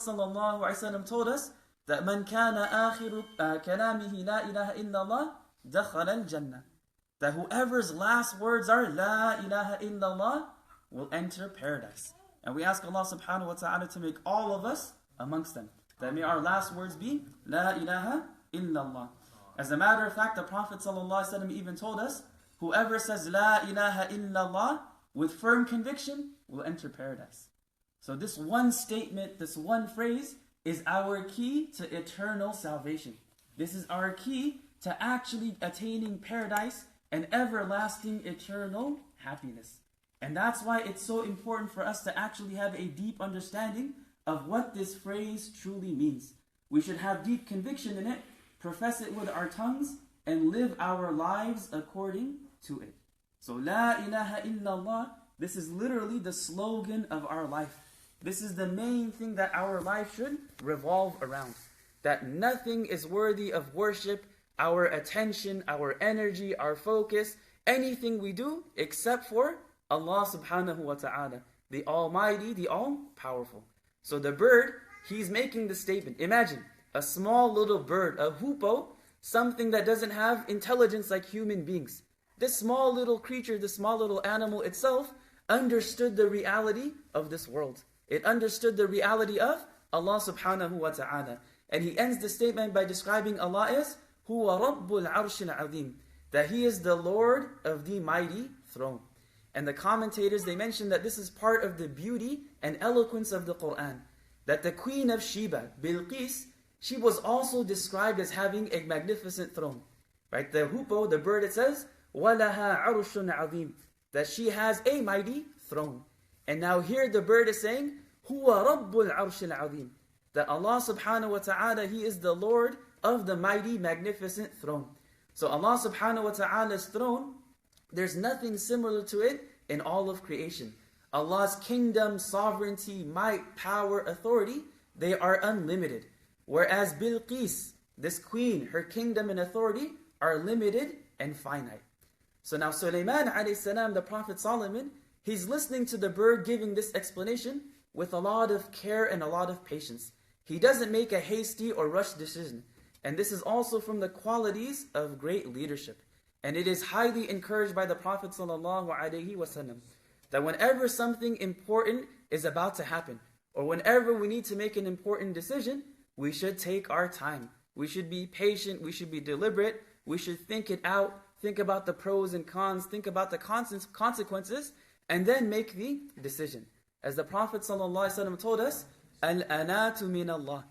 sallallahu alaihi wasallam told us that man kana akhiru kalamihi la ilaha illallah dakhala al-jannah. That whoever's last words are la ilaha illallah will enter paradise. And we ask Allah subhanahu wa ta'ala to make all of us amongst them. That may our last words be la ilaha illallah. As a matter of fact, the Prophet sallallahu alaihi wasallam even told us, whoever says la ilaha illallah with firm conviction will enter paradise. So this one statement, this one phrase is our key to eternal salvation. This is our key to actually attaining paradise and everlasting eternal happiness. And that's why it's so important for us to actually have a deep understanding of what this phrase truly means. We should have deep conviction in it, profess it with our tongues, and live our lives according to it. So la ilaha illallah, this is literally the slogan of our life. This is the main thing that our life should revolve around. That nothing is worthy of worship, our attention, our energy, our focus, anything we do except for Allah subhanahu wa ta'ala, the Almighty, the All-Powerful. So the bird, he's making the statement. Imagine a small little bird, a hoopoe, something that doesn't have intelligence like human beings. This small little creature, this small little animal itself understood the reality of this world. It understood the reality of Allah subhanahu wa ta'ala. And he ends the statement by describing Allah as Huwa Rabbul Arshil Azim, that He is the Lord of the mighty throne. And the commentators, they mention that this is part of the beauty and eloquence of the Quran. That the Queen of Sheba, Bilqis, she was also described as having a magnificent throne. Right? The hoopoe, the bird, it says, وَلَهَا عَرُشٌ عَظِيمٌ, that she has a mighty throne. And now here the bird is saying, هُوَ رَبُّ الْعَرْشِ الْعَظِيمِ, that Allah subhanahu wa ta'ala, He is the Lord of the mighty, magnificent throne. So Allah subhanahu wa ta'ala's throne, there's nothing similar to it in all of creation. Allah's kingdom, sovereignty, might, power, authority, they are unlimited. Whereas Bilqis, this queen, her kingdom and authority are limited and finite. So now Sulaiman alayhi salam, the Prophet Solomon, he's listening to the bird giving this explanation with a lot of care and a lot of patience. He doesn't make a hasty or rushed decision. And this is also from the qualities of great leadership. And it is highly encouraged by the Prophet ﷺ that whenever something important is about to happen, or whenever we need to make an important decision, we should take our time. We should be patient, we should be deliberate, we should think it out, think about the pros and cons, think about the consequences, and then make the decision. As the Prophet ﷺ told us, Al-anatu min Allah,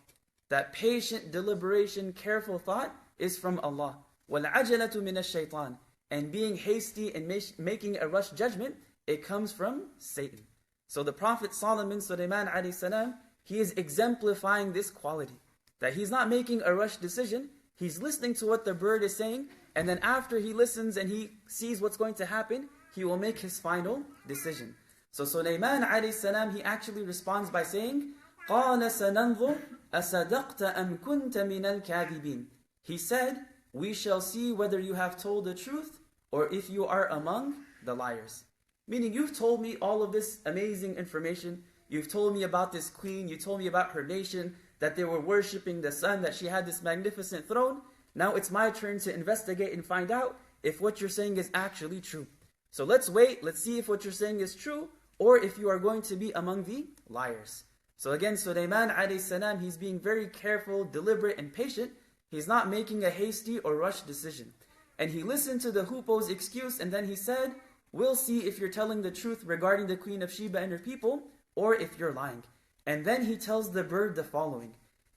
that patient deliberation, careful thought is from Allah. Wal-ajalatu min ash-shaytan, and being hasty and making a rush judgment, it comes from Satan. So the Prophet Solomon, Sulaiman alayhi salam, he is exemplifying this quality. That he's not making a rush decision, he's listening to what the bird is saying, and then after he listens and he sees what's going to happen, he will make his final decision. So Sulaiman alayhi salam, he actually responds by saying, قَالَ سَنَنْظُرْ أَصَدَقْتَ أَمْ كُنْتَ مِنَ الْكَاذِبِينَ. He said, we shall see whether you have told the truth or if you are among the liars. Meaning, you've told me all of this amazing information. You've told me about this queen. You told me about her nation, that they were worshipping the sun, that she had this magnificent throne. Now it's my turn to investigate and find out if what you're saying is actually true. So let's wait. Let's see if what you're saying is true or if you are going to be among the liars. So again, Sulaiman alayhi salam, he's being very careful, deliberate, and patient. He's not making a hasty or rushed decision. And he listened to the hoopoe's excuse, and then he said, we'll see if you're telling the truth regarding the Queen of Sheba and her people, or if you're lying. And then he tells the bird the following,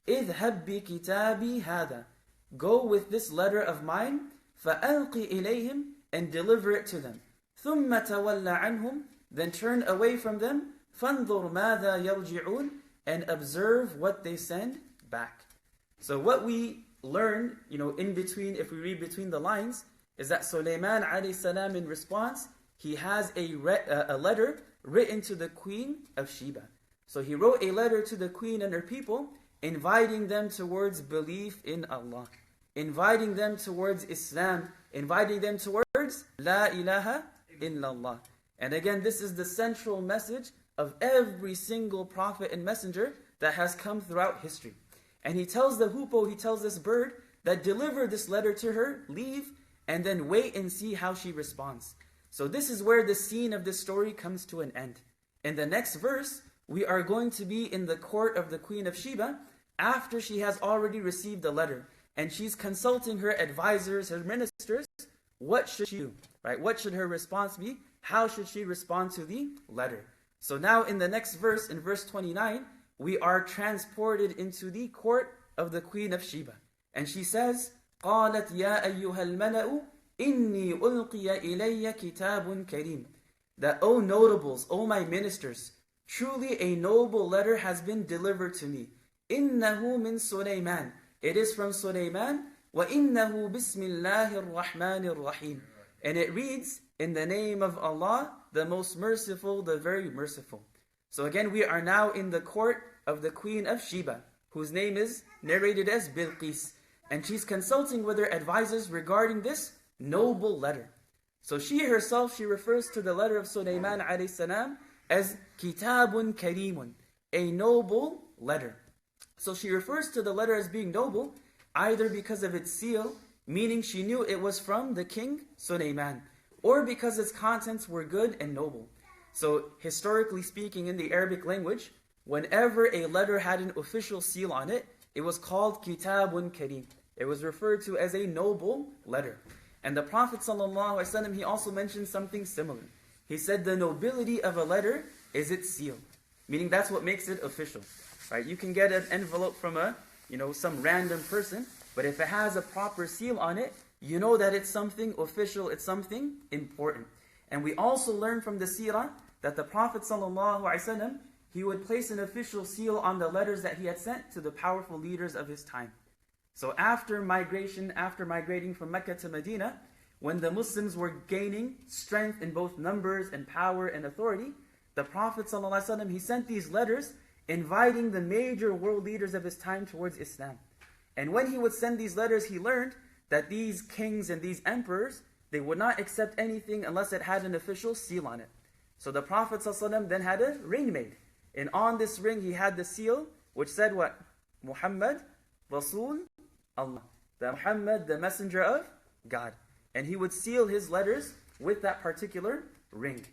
اذهب بكتابي هذا, go with this letter of mine, فألق إليهم, and deliver it to them. ثم تولى عنهم, then turn away from them, فانظر ماذا يرجعون, and observe what they send back. So what we learn, in between, if we read between the lines, is that Sulaiman alayhi salam, in response, he has a letter written to the Queen of Sheba. So he wrote a letter to the Queen and her people, inviting them towards belief in Allah, inviting them towards Islam, inviting them towards La ilaha illallah. And again, this is the central message of every single prophet and messenger, that has come throughout history. And he tells the hoopoe, he tells this bird that deliver this letter to her, leave, and then wait and see how she responds. So this is where the scene of this story comes to an end. In the next verse, we are going to be in the court of the Queen of Sheba after she has already received the letter. And she's consulting her advisors, her ministers. What should she do? Right? What should her response be? How should she respond to the letter? So now in the next verse, in verse 29, we are transported into the court of the Queen of Sheba. And she says, قالت يا أيها الملأ إني ألقي إلي كتاب كريم. That, O notables, O my ministers, truly a noble letter has been delivered to me. إنه من سليمان. It is from Sulaiman. وَإِنَّهُ بِسْمِ اللَّهِ الرَّحْمَنِ الرَّحِيمِ. And it reads, in the name of Allah, the most merciful, the very merciful. So again, we are now in the court of the Queen of Sheba, whose name is narrated as Bilqis. And she's consulting with her advisors regarding this noble letter. So she herself, she refers to the letter of Sulaiman alayhi salam as Kitabun Karimun, a noble letter. So she refers to the letter as being noble, either because of its seal, meaning she knew it was from the king Sulaiman, or because its contents were good and noble. So historically speaking, in the Arabic language, whenever a letter had an official seal on it, it was called Kitabun Karim. It was referred to as a noble letter. And the Prophet ﷺ, he also mentioned something similar. He said the nobility of a letter is its seal, meaning that's what makes it official. Right? You can get an envelope from some random person, but if it has a proper seal on it, you know that it's something official, it's something important. And we also learn from the seerah that the Prophet ﷺ, he would place an official seal on the letters that he had sent to the powerful leaders of his time. So after migrating from Mecca to Medina, when the Muslims were gaining strength in both numbers and power and authority, the Prophet ﷺ, he sent these letters inviting the major world leaders of his time towards Islam. And when he would send these letters, he learned that these kings and these emperors, they would not accept anything unless it had an official seal on it. So the Prophet ﷺ then had a ring made. And on this ring he had the seal which said what? Muhammad, Rasul, Allah. The Muhammad, the messenger of God. And he would seal his letters with that particular ring.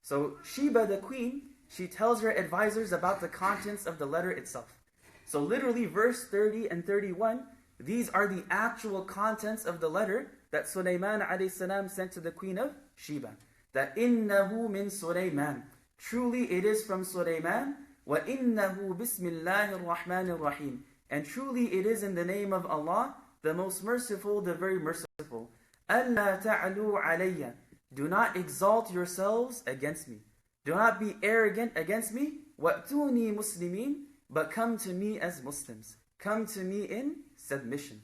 So Sheba, the queen, she tells her advisors about the contents of the letter itself. So literally verse 30 and 31, these are the actual contents of the letter that Sulaiman a.s. sent to the Queen of Sheba. That innahu min Sulaiman. Truly it is from Sulaiman. Wa innahu bismillahir rahmanir rahim. And truly it is in the name of Allah, the most merciful, the very merciful. Allah ta'alu alayya. Do not exalt yourselves against me. Do not be arrogant against me. Wa'tuni muslimin. But come to me as Muslims. Come to me in submission.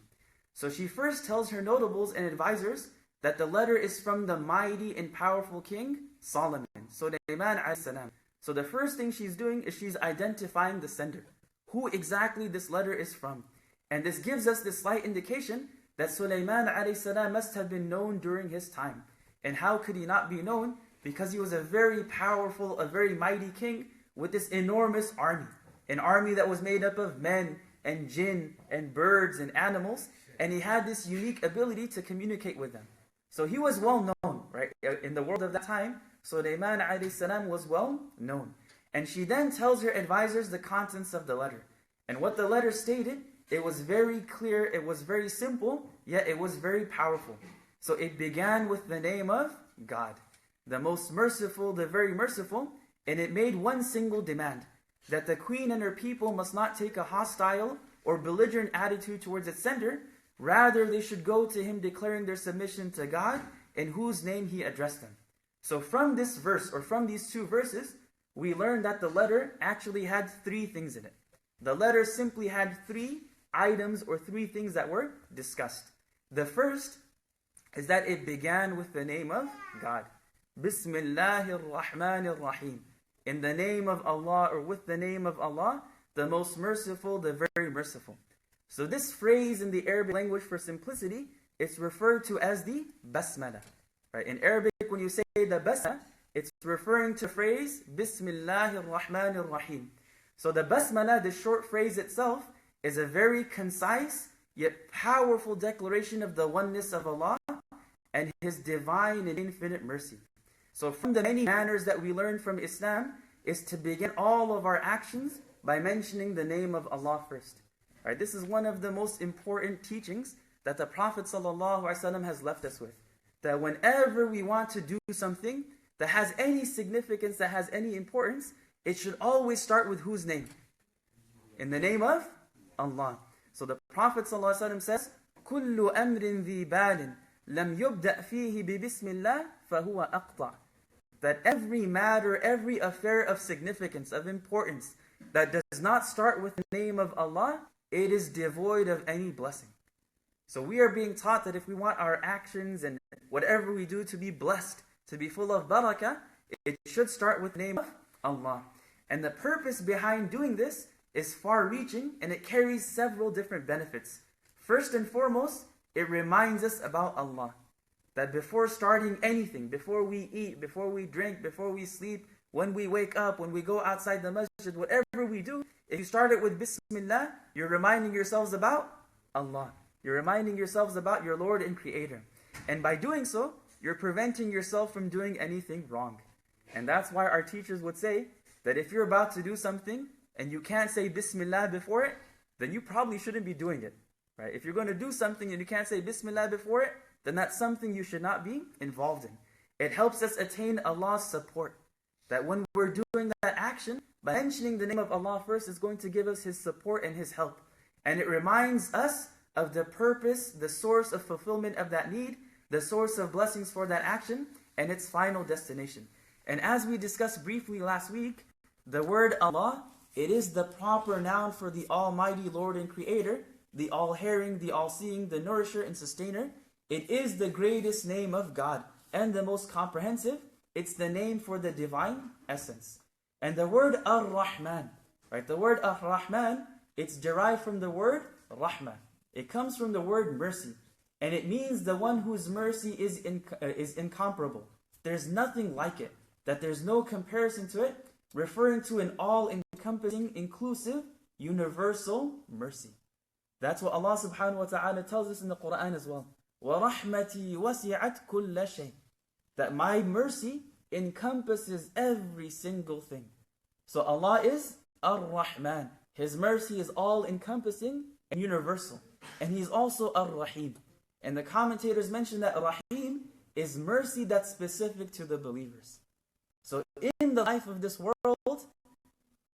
So she first tells her notables and advisors that the letter is from the mighty and powerful king Solomon, Sulaiman a.s. So the first thing she's doing is she's identifying the sender, who exactly this letter is from. And this gives us this slight indication that Sulaiman a.s. must have been known during his time. And how could he not be known? Because he was a very powerful, a very mighty king with this enormous army. An army that was made up of men and jinn and birds and animals. And he had this unique ability to communicate with them. So he was well known, right? In the world of that time, Sulaiman a.s. was well known. And she then tells her advisors the contents of the letter. And what the letter stated, it was very clear, it was very simple, yet it was very powerful. So it began with the name of God, the most merciful, the very merciful. And it made one single demand, that the queen and her people must not take a hostile or belligerent attitude towards its sender. Rather, they should go to him declaring their submission to God, in whose name he addressed them. So from this verse, or from these two verses, we learn that the letter actually had three things in it. The letter simply had three items or three things that were discussed. The first is that it began with the name of God. Bismillahir Rahmanir Rahim. In the name of Allah, or with the name of Allah, the most merciful, the very merciful. So this phrase in the Arabic language for simplicity, it's referred to as the basmala. Right? In Arabic, when you say the basmala, it's referring to the phrase Bismillahir Rahmanir Rahim. So the basmala, the short phrase itself, is a very concise yet powerful declaration of the oneness of Allah and His divine and infinite mercy. So from the many manners that we learn from Islam is to begin all of our actions by mentioning the name of Allah first. Right? This is one of the most important teachings that the Prophet ﷺ has left us with. That whenever we want to do something that has any significance, that has any importance, it should always start with whose name? In the name of Allah. So the Prophet ﷺ says, كُلُّ أَمْرٍ ذِي بَالٍ لَمْ يُبْدَأْ فِيهِ بِبِسْمِ اللَّهِ فَهُوَ أَقْطَعُ. That every matter, every affair of significance, of importance, that does not start with the name of Allah, it is devoid of any blessing. So we are being taught that if we want our actions and whatever we do to be blessed, to be full of barakah, it should start with the name of Allah. And the purpose behind doing this is far-reaching, and it carries several different benefits. First and foremost, it reminds us about Allah. That before starting anything, before we eat, before we drink, before we sleep, when we wake up, when we go outside the masjid, whatever we do, if you start it with Bismillah, you're reminding yourselves about Allah. You're reminding yourselves about your Lord and Creator. And by doing so, you're preventing yourself from doing anything wrong. And that's why our teachers would say that if you're about to do something and you can't say Bismillah before it, then you probably shouldn't be doing it. Right? If you're going to do something and you can't say Bismillah before it, then that's something you should not be involved in. It helps us attain Allah's support. That when we're doing that action, by mentioning the name of Allah first is going to give us His support and His help. And it reminds us of the purpose, the source of fulfillment of that need, the source of blessings for that action, and its final destination. And as we discussed briefly last week, the word Allah, it is the proper noun for the Almighty Lord and Creator, the all-hearing, the all-seeing, the nourisher and sustainer. It is the greatest name of God and the most comprehensive. It's the name for the divine essence. And the word Ar-Rahman, right? The word Ar-Rahman, it's derived from the word Rahmah. It comes from the word mercy. And it means the one whose mercy is incomparable. There's nothing like it. That there's no comparison to it, referring to an all-encompassing, inclusive, universal mercy. That's what Allah subhanahu wa ta'ala tells us in the Quran as well. وَرَحْمَتِي وَسِعَتْ كُلَّ شَيْءٍ. That my mercy encompasses every single thing. So Allah is Ar-Rahman. His mercy is all-encompassing and universal. And He is also Ar-Rahim. And the commentators mention that Rahim is mercy that's specific to the believers. So in the life of this world,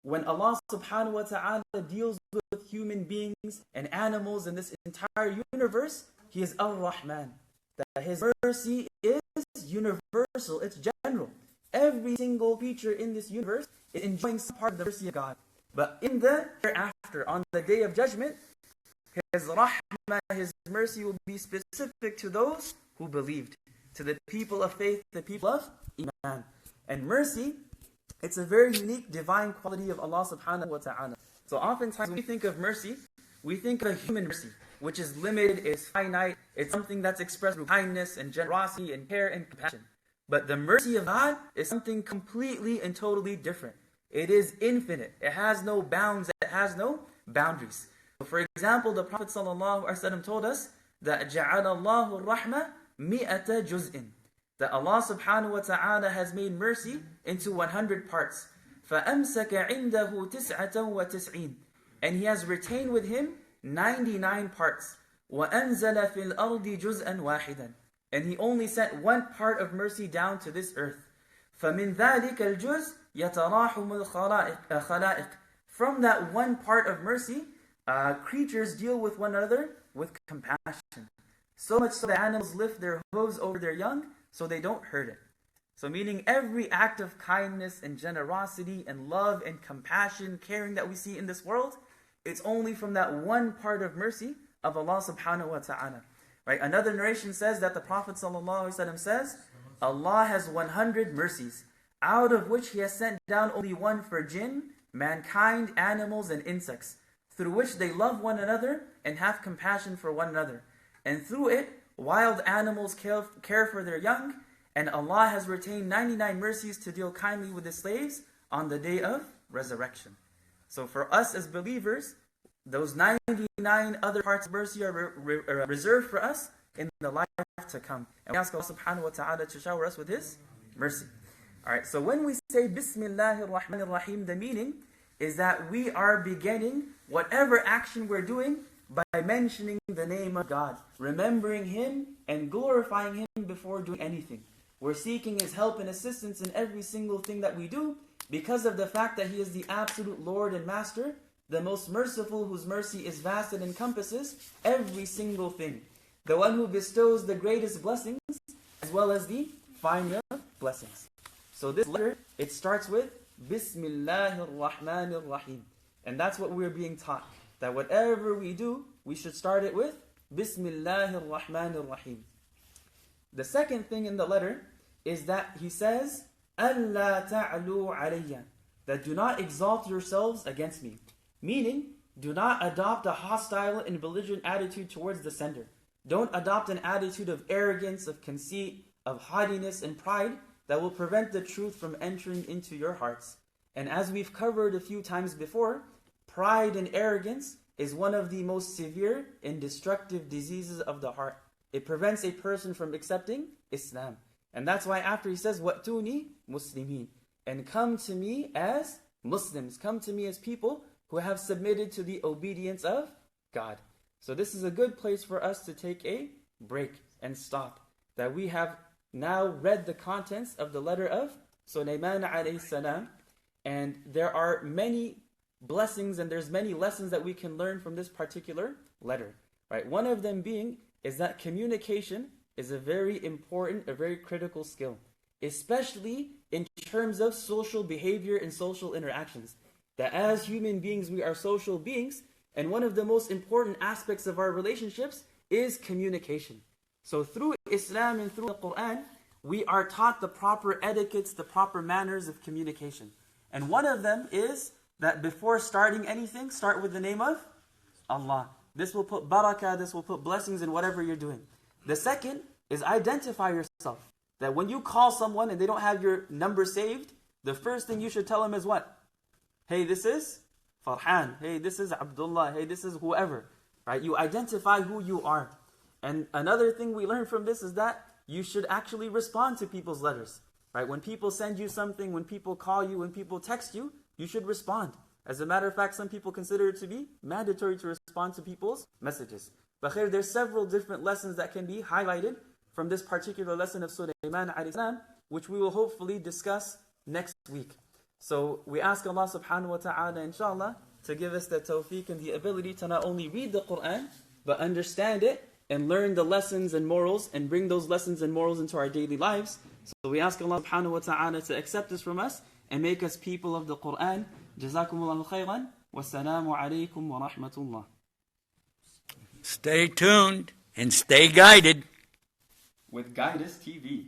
when Allah subhanahu wa ta'ala deals with human beings and animals in this entire universe, He is Ar-Rahman. That His mercy is universal, it's general. Every single creature in this universe is enjoying some part of the mercy of God. But in the hereafter, on the day of judgment, His rahmah, His mercy will be specific to those who believed, to the people of faith, the people of Iman. And mercy, it's a very unique divine quality of Allah subhanahu wa ta'ala. So oftentimes when we think of mercy, we think of human mercy, which is limited, it's finite, it's something that's expressed through kindness and generosity and care and compassion. But the mercy of God is something completely and totally different. It is infinite. It has no bounds. It has no boundaries. So for example, the Prophet ﷺ told us that جَعَلَ اللَّهُ الرَّحْمَةَ مِئَةَ جُزْءٍ. That Allah subhanahu wa ta'ala has made mercy into 100 parts. فَأَمْسَكَ عِنْدَهُ تِسْعَةً وَتِسْعِينَ. And He has retained with Him 99 parts. وَأَنزَلَ فِي الْأَرْضِ جُزْءًا وَاحِدًا. And He only sent one part of mercy down to this earth. فَمِنْ ذَلِكَ الْجُزْء يَتَرَاحُمُ الْخَلَائِقِ. From that one part of mercy, creatures deal with one another with compassion. So much so that animals lift their hooves over their young so they don't hurt it. So meaning every act of kindness and generosity and love and compassion, caring that we see in this world, it's only from that one part of mercy of Allah subhanahu wa ta'ala. Right? Another narration says that the Prophet ﷺ says, Allah has 100 mercies, out of which He has sent down only one for jinn, mankind, animals, and insects, through which they love one another and have compassion for one another. And through it, wild animals care for their young, and Allah has retained 99 mercies to deal kindly with His slaves on the day of resurrection. So for us as believers, those 99 other parts of mercy are reserved for us in the life to come. And we ask Allah subhanahu wa ta'ala to shower us with His mercy. Alright, so when we say Bismillahir Rahmanir Rahim, the meaning is that we are beginning whatever action we're doing by mentioning the name of God, remembering Him and glorifying Him before doing anything. We're seeking His help and assistance in every single thing that we do because of the fact that He is the absolute Lord and Master, the most merciful, whose mercy is vast and encompasses every single thing. The one who bestows the greatest blessings as well as the final blessings. So this letter, it starts with Bismillahir Rahmanir Rahim. And that's what we're being taught. That whatever we do, we should start it with Bismillahir Rahmanir Rahim. The second thing in the letter is that he says, Allah ta'alu alayya, that do not exalt yourselves against me. Meaning, do not adopt a hostile and belligerent attitude towards the sender. Don't adopt an attitude of arrogance, of conceit, of haughtiness and pride that will prevent the truth from entering into your hearts. And as we've covered a few times before, pride and arrogance is one of the most severe and destructive diseases of the heart. It prevents a person from accepting Islam. And that's why after he says, وَأْتُونِي مُسْلِمِينَ, and come to me as Muslims, come to me as people who have submitted to the obedience of God. So this is a good place for us to take a break and stop. That we have now read the contents of the letter of Sulaiman alayhi salam, and there are many blessings and there's many lessons that we can learn from this particular letter. Right? One of them being is that communication is a very important, a very critical skill, especially in terms of social behavior and social interactions. That as human beings, we are social beings, and one of the most important aspects of our relationships is communication. So through Islam and through the Quran, we are taught the proper etiquettes, the proper manners of communication. And one of them is that before starting anything, start with the name of Allah. This will put barakah, this will put blessings in whatever you're doing. The second is identify yourself. That when you call someone and they don't have your number saved, the first thing you should tell them is what? Hey, this is Farhan. Hey, this is Abdullah. Hey, this is whoever. Right? You identify who you are. And another thing we learn from this is that you should actually respond to people's letters. Right? When people send you something, when people call you, when people text you, you should respond. As a matter of fact, some people consider it to be mandatory to respond to people's messages. But here, there's several different lessons that can be highlighted from this particular lesson of Sulaiman alayhi salam, which we will hopefully discuss next week. So we ask Allah subhanahu wa ta'ala, inshallah, to give us the tawfiq and the ability to not only read the Quran, but understand it and learn the lessons and morals and bring those lessons and morals into our daily lives. So we ask Allah subhanahu wa ta'ala to accept this from us and make us people of the Quran. Jazakumullahu khairan. Wassalamu alaikum wa rahmatullah. Stay tuned and stay guided with Guidus TV.